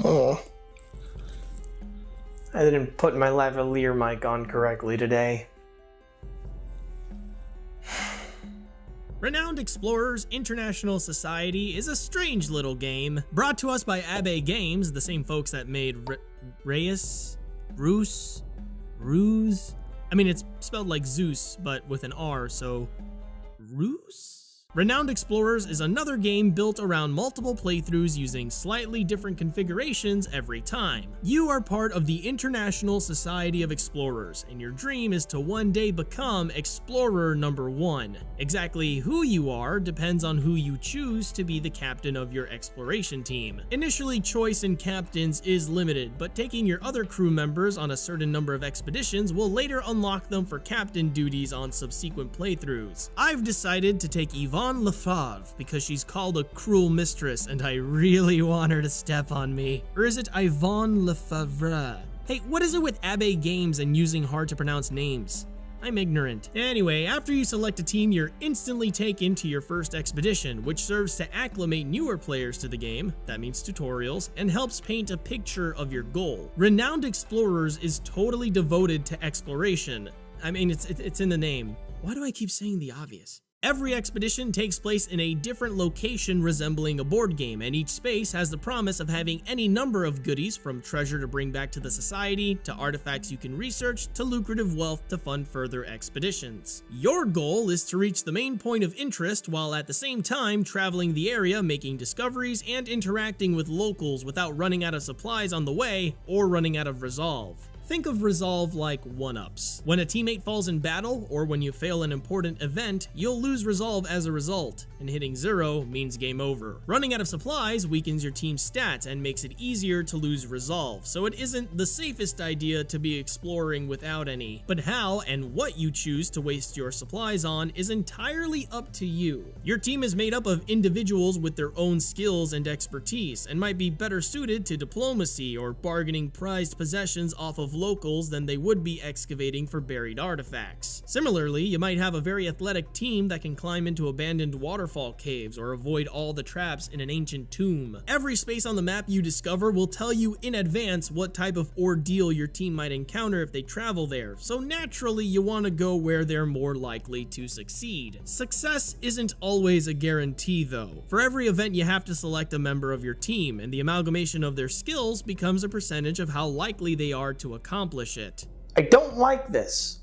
Oh. I didn't put my lavalier mic on correctly today. Renowned Explorers International Society is a strange little game, brought to us by Abe Games, the same folks that made Ruse? I mean, it's spelled like Zeus, but with an R, so Ruse? Renowned Explorers is another game built around multiple playthroughs using slightly different configurations every time. You are part of the International Society of Explorers, and your dream is to one day become Explorer number 1. Exactly who you are depends on who you choose to be the captain of your exploration team. Initially, choice in captains is limited, but taking your other crew members on a certain number of expeditions will later unlock them for captain duties on subsequent playthroughs. I've decided to take Yvonne Lefebvre because she's called a cruel mistress and I really want her to step on me. Or is it Yvonne Lefebvre? Hey, what is it with Abe Games and using hard to pronounce names? I'm ignorant. Anyway, after you select a team, you're instantly taken to your first expedition, which serves to acclimate newer players to the game, that means tutorials, and helps paint a picture of your goal. Renowned Explorers is totally devoted to exploration. I mean, it's in the name. Why do I keep saying the obvious? Every expedition takes place in a different location resembling a board game, and each space has the promise of having any number of goodies, from treasure to bring back to the society, to artifacts you can research, to lucrative wealth to fund further expeditions. Your goal is to reach the main point of interest while at the same time traveling the area, making discoveries, and interacting with locals without running out of supplies on the way or running out of resolve. Think of resolve like 1-ups. When a teammate falls in battle, or when you fail an important event, you'll lose resolve as a result, and hitting 0 means game over. Running out of supplies weakens your team's stats and makes it easier to lose resolve, so it isn't the safest idea to be exploring without any. But how and what you choose to waste your supplies on is entirely up to you. Your team is made up of individuals with their own skills and expertise, and might be better suited to diplomacy or bargaining prized possessions off of locals than they would be excavating for buried artifacts. Similarly, you might have a very athletic team that can climb into abandoned waterfall caves or avoid all the traps in an ancient tomb. Every space on the map you discover will tell you in advance what type of ordeal your team might encounter if they travel there, so naturally you want to go where they're more likely to succeed. Success isn't always a guarantee though. For every event you have to select a member of your team, and the amalgamation of their skills becomes a percentage of how likely they are to accomplish it. I don't like this.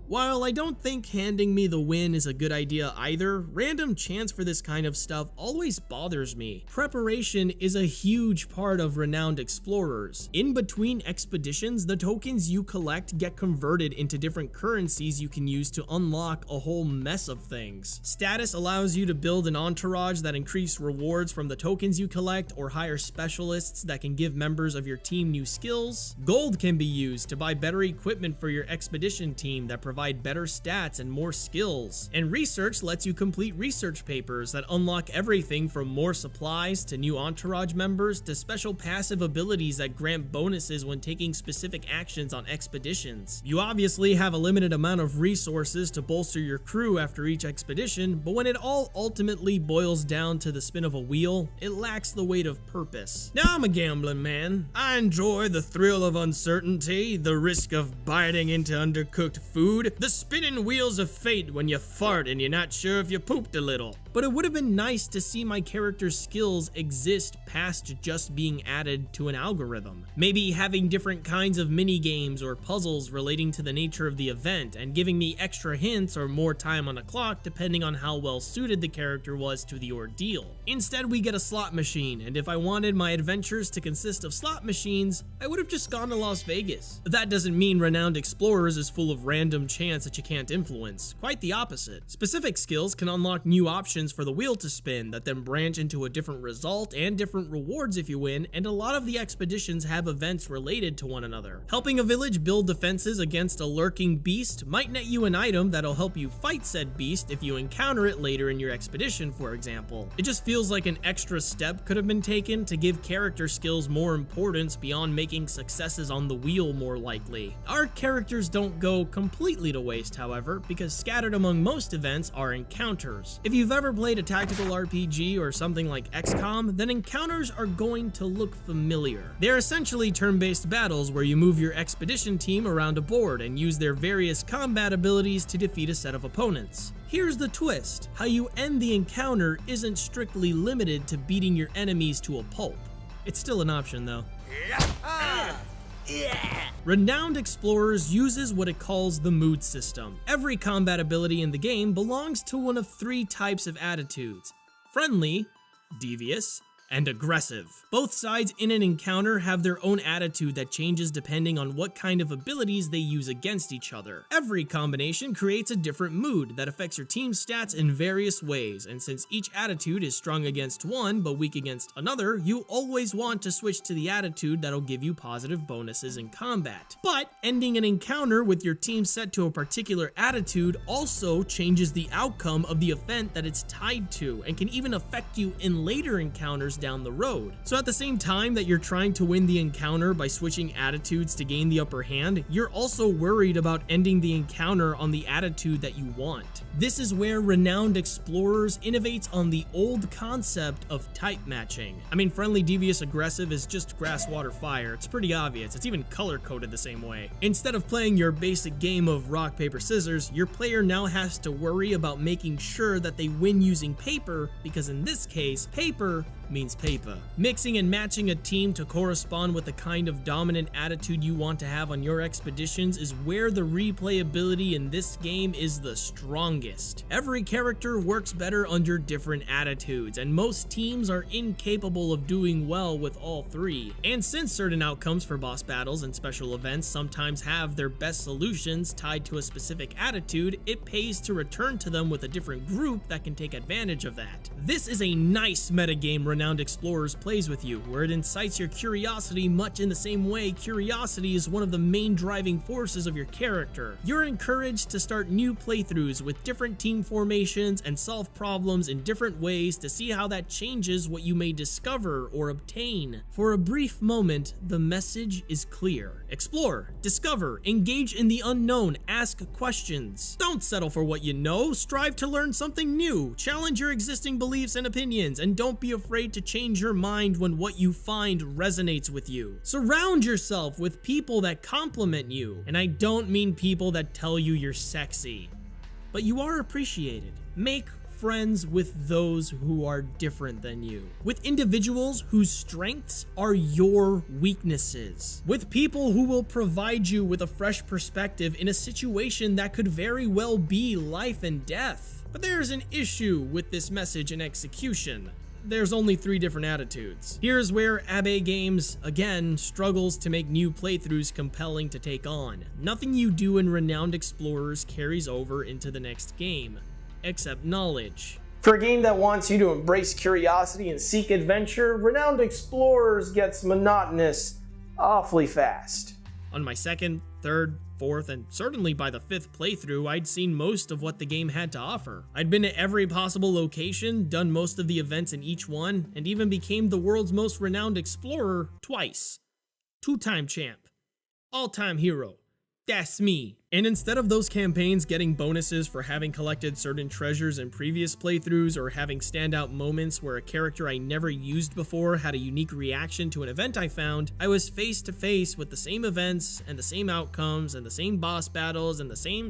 While I don't think handing me the win is a good idea either, random chance for this kind of stuff always bothers me. Preparation is a huge part of Renowned Explorers. In between expeditions, the tokens you collect get converted into different currencies you can use to unlock a whole mess of things. Status allows you to build an entourage that increase rewards from the tokens you collect, or hire specialists that can give members of your team new skills. Gold can be used to buy better equipment for your expedition team that provide better stats and more skills. And research lets you complete research papers that unlock everything from more supplies to new entourage members to special passive abilities that grant bonuses when taking specific actions on expeditions. You obviously have a limited amount of resources to bolster your crew after each expedition, but when it all ultimately boils down to the spin of a wheel, it lacks the weight of purpose. Now, I'm a gambling man. I enjoy the thrill of uncertainty, the risk of biting into undercooked food, the spinning wheels of fate when you fart and you're not sure if you pooped a little. But it would have been nice to see my character's skills exist past just being added to an algorithm. Maybe having different kinds of mini games or puzzles relating to the nature of the event and giving me extra hints or more time on the clock depending on how well suited the character was to the ordeal. Instead, we get a slot machine, and if I wanted my adventures to consist of slot machines, I would have just gone to Las Vegas. That doesn't mean Renowned Explorers is full of random chance that you can't influence. Quite the opposite. Specific skills can unlock new options for the wheel to spin that then branch into a different result and different rewards if you win, and a lot of the expeditions have events related to one another. Helping a village build defenses against a lurking beast might net you an item that'll help you fight said beast if you encounter it later in your expedition, for example. It just feels like an extra step could have been taken to give character skills more importance beyond making successes on the wheel more likely. Our characters don't go completely to waste, however, because scattered among most events are encounters. If you've ever played a tactical RPG or something like XCOM, then encounters are going to look familiar. They're essentially turn-based battles where you move your expedition team around a board and use their various combat abilities to defeat a set of opponents. Here's the twist: how you end the encounter isn't strictly limited to beating your enemies to a pulp. It's still an option though. Renowned Explorers uses what it calls the mood system. Every combat ability in the game belongs to one of 3 types of attitudes: friendly, devious, and aggressive. Both sides in an encounter have their own attitude that changes depending on what kind of abilities they use against each other. Every combination creates a different mood that affects your team's stats in various ways, and since each attitude is strong against one but weak against another, you always want to switch to the attitude that'll give you positive bonuses in combat. But ending an encounter with your team set to a particular attitude also changes the outcome of the event that it's tied to, and can even affect you in later encounters down the road. So at the same time that you're trying to win the encounter by switching attitudes to gain the upper hand, you're also worried about ending the encounter on the attitude that you want. This is where Renowned Explorers innovates on the old concept of type matching. I mean, friendly, devious, aggressive is just grass, water, fire. It's pretty obvious. It's even color-coded the same way. Instead of playing your basic game of rock, paper, scissors, your player now has to worry about making sure that they win using paper, because in this case, paper means paper. Mixing and matching a team to correspond with the kind of dominant attitude you want to have on your expeditions is where the replayability in this game is the strongest. Every character works better under different attitudes, and most teams are incapable of doing well with all 3. And since certain outcomes for boss battles and special events sometimes have their best solutions tied to a specific attitude, it pays to return to them with a different group that can take advantage of that. This is a nice metagame Renowned Explorers plays with you, where it incites your curiosity much in the same way curiosity is one of the main driving forces of your character. You're encouraged to start new playthroughs with different team formations and solve problems in different ways to see how that changes what you may discover or obtain. For a brief moment, the message is clear. Explore, discover, engage in the unknown, ask questions. Don't settle for what you know, strive to learn something new, challenge your existing beliefs and opinions, and don't be afraid to change your mind when what you find resonates with you. Surround yourself with people that compliment you, and I don't mean people that tell you you're sexy, but you are appreciated. Make friends with those who are different than you, with individuals whose strengths are your weaknesses, with people who will provide you with a fresh perspective in a situation that could very well be life and death. But there's an issue with this message and execution. There's only 3 different attitudes. Here's where Abe Games, again, struggles to make new playthroughs compelling to take on. Nothing you do in Renowned Explorers carries over into the next game, except knowledge. For a game that wants you to embrace curiosity and seek adventure, Renowned Explorers gets monotonous awfully fast. On my 2nd, 3rd, 4th, and certainly by the 5th playthrough, I'd seen most of what the game had to offer. I'd been to every possible location, done most of the events in each one, and even became the world's most renowned explorer twice. 2-time champ. All-time hero. That's me. And instead of those campaigns getting bonuses for having collected certain treasures in previous playthroughs or having standout moments where a character I never used before had a unique reaction to an event I found, I was face to face with the same events and the same outcomes and the same boss battles and the same.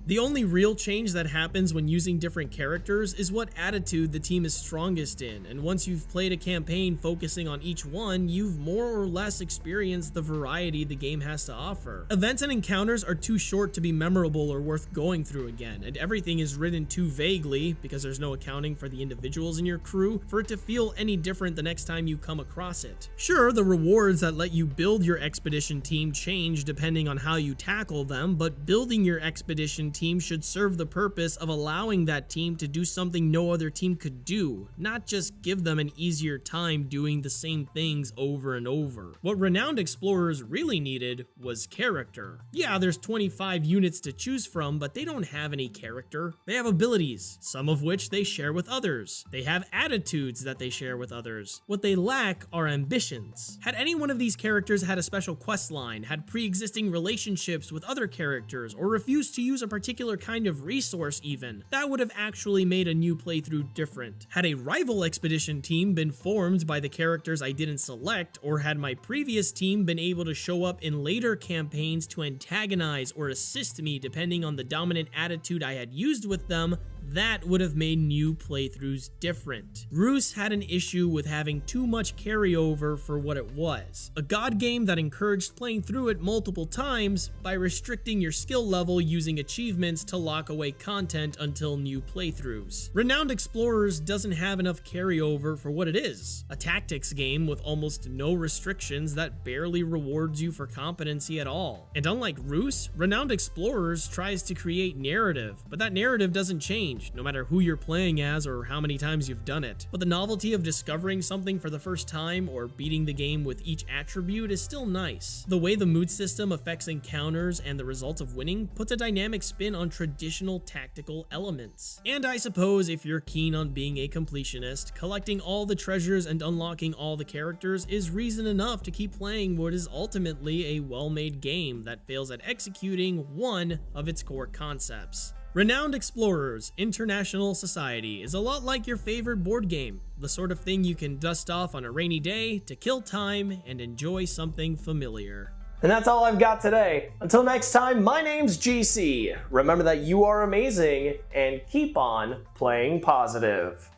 The only real change that happens when using different characters is what attitude the team is strongest in, and once you've played a campaign focusing on each one, you've more or less experienced the variety the game has to offer. Events and encounters are too short to be memorable or worth going through again, and everything is written too vaguely, because there's no accounting for the individuals in your crew, for it to feel any different the next time you come across it. Sure, the rewards that let you build your expedition team change depending on how you tackle them, but building your expedition team should serve the purpose of allowing that team to do something no other team could do, not just give them an easier time doing the same things over and over. What Renowned Explorers really needed was character. character. Yeah, there's 25 units to choose from, but they don't have any character. They have abilities, some of which they share with others. They have attitudes that they share with others. What they lack are ambitions. Had any one of these characters had a special quest line, had pre-existing relationships with other characters, or refused to use a particular kind of resource even, that would have actually made a new playthrough different. Had a rival expedition team been formed by the characters I didn't select, or had my previous team been able to show up in later campaigns to antagonize or assist me depending on the dominant attitude I had used with them, that would have made new playthroughs different. Rus had an issue with having too much carryover for what it was. A god game that encouraged playing through it multiple times by restricting your skill level using achievements to lock away content until new playthroughs. Renowned Explorers doesn't have enough carryover for what it is. A tactics game with almost no restrictions that barely rewards you for competency at all. And unlike Rus, Renowned Explorers tries to create narrative, but that narrative doesn't change no matter who you're playing as or how many times you've done it. But the novelty of discovering something for the first time or beating the game with each attribute is still nice. The way the mood system affects encounters and the result of winning puts a dynamic spin on traditional tactical elements. And I suppose if you're keen on being a completionist, collecting all the treasures and unlocking all the characters is reason enough to keep playing what is ultimately a well-made game that fails at executing one of its core concepts. Renowned Explorers International Society is a lot like your favorite board game, the sort of thing you can dust off on a rainy day to kill time and enjoy something familiar. And that's all I've got today. Until next time, my name's GC. Remember that you are amazing and keep on playing positive.